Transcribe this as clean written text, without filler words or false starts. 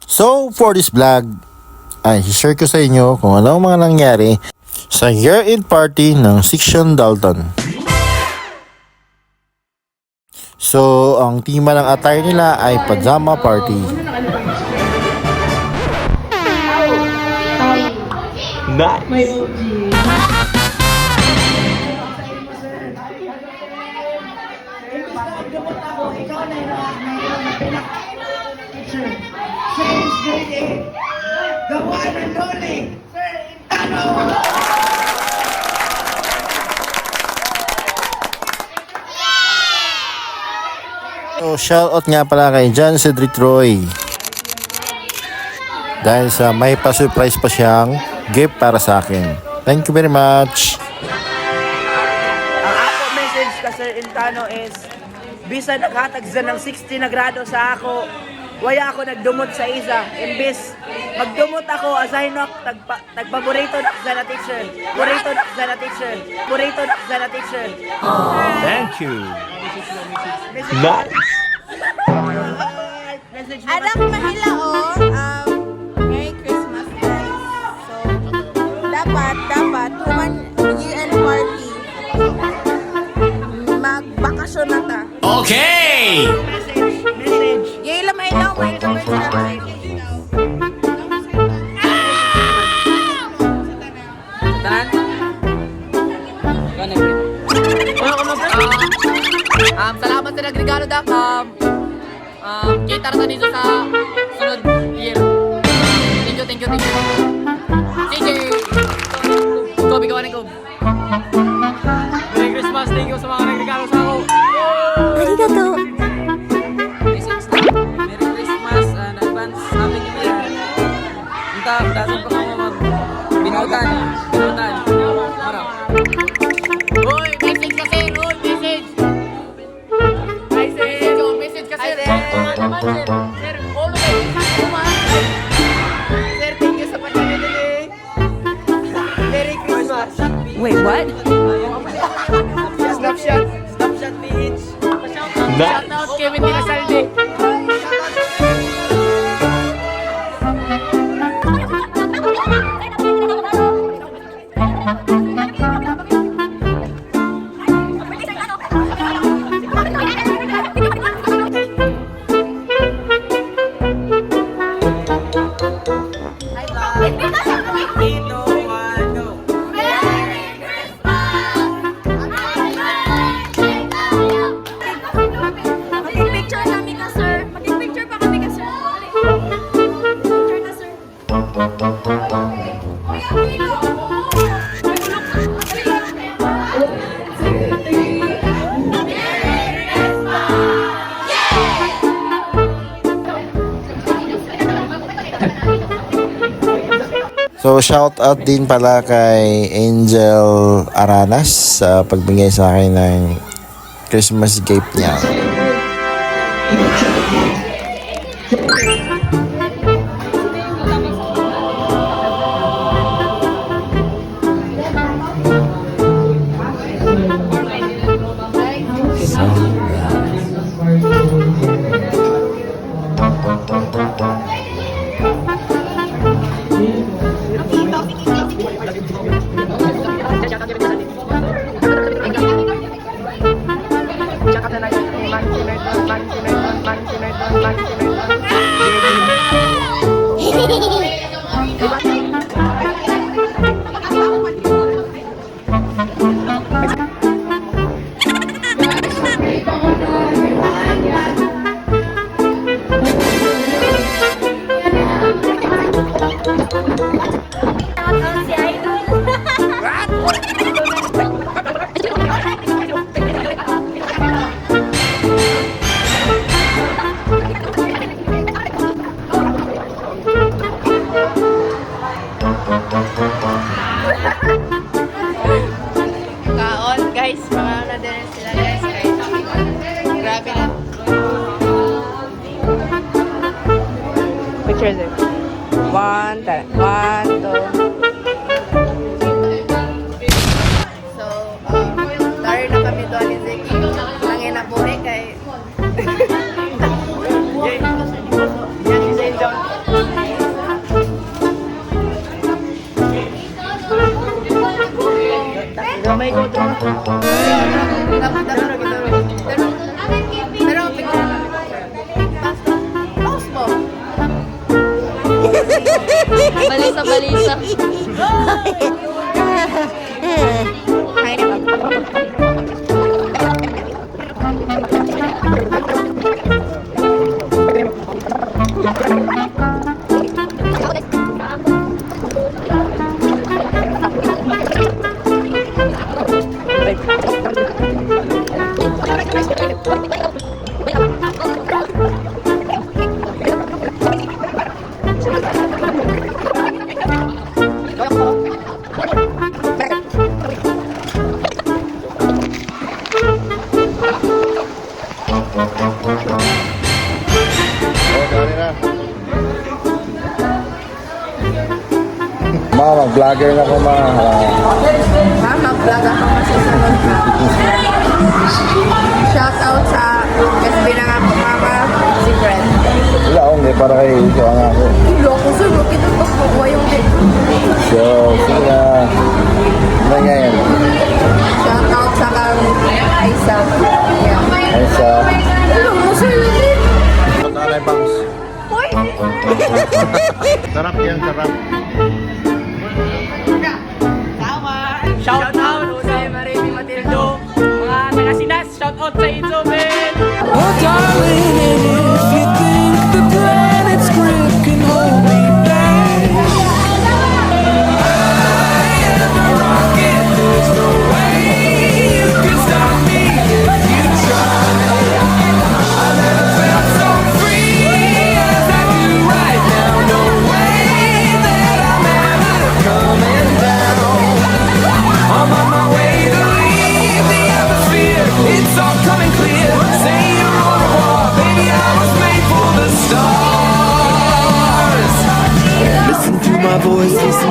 So, for this vlog, ay share ko sa inyo kung ano ang mga nangyari sa year-end party ng Section Dalton. So, ang tema ng attire nila ay pajama party. Nice. The one and only Sir Intano! So, shoutout nga pala kay John Cedric Roy. Dahil sa may pa-surprise pa siyang gift para sa akin. Thank you very much. Ang ako message ka Sir Intano is bisan nakatagsan ng 60 na grado sa ako, waya ako nagdumot sa isa. Imbis magdumot ako, assign ako, tagpaborito na sa na teacher. Borito na sa na teacher. Borito na sa na teacher. Thank you. Nice. Message mo Anak mahilaon, Merry Christmas guys. So, dapat, human year-end party, magbakasyon na ta. Okay. Message. Yay lang mahilaw, may number sila guys. Salamat sa nagregalo dak. Kita na dito sa sunod year. Thank you. CJ. Kobe kawan ko. Merry Christmas. Thank you sa mga nagregalo sa ako. Arigato. Merry Christmas and advance happy new year. Dapat pa ako binutan. Mara. Hoy, message ka sir. Hoy, message. Message ka sir. Sir, all the way. Sir, thank you sa pagkakabili. Merry Christmas. Wait, what? Snapshot PH. Shout out Kevin Dinasalde. Mag-picture kami ka, sir. Mag-picture pa kami ka, sir. Picture na, sir. So, shout out din pala kay Angel Aranas sa pagbigay sa akin ng Christmas gift niya. Kaon, guys. Mga na din sila, guys. Grabe na. Picture them. One, two. So, tired na kami doon ni Zeki. Langin na buhay kay... Yan si Saint John. Balisa. Oh, dali na. Mag-vlogger na ko, ma. Mag-vlog ako masusunod ka. Shoutout sa SB na nga po, mama. Si Fred. Wala akong hindi para kay Iso ang ako. Loko, sir. Loko ito pagkukuha yung So, sila. Ano nga yan? shoutout sa kang Aisa. Yeah. Ay sa... Loko, sir. Patalay bangs. Uy! Sarap yan, sarap. Shout out sa Marimi Matildo. Mga taga-Sinas, shout out sa Isobel. Oh, darling, and if you think the planet's grip can hold me back, I am a rocket. There's no way you can stop me if you try. I never felt so free as I do right now. No way that I'm ever coming down. I'm on my way to leave the atmosphere. It's all coming clear. Say you're on a war, baby. I was made for the stars. Listen to my voice, listen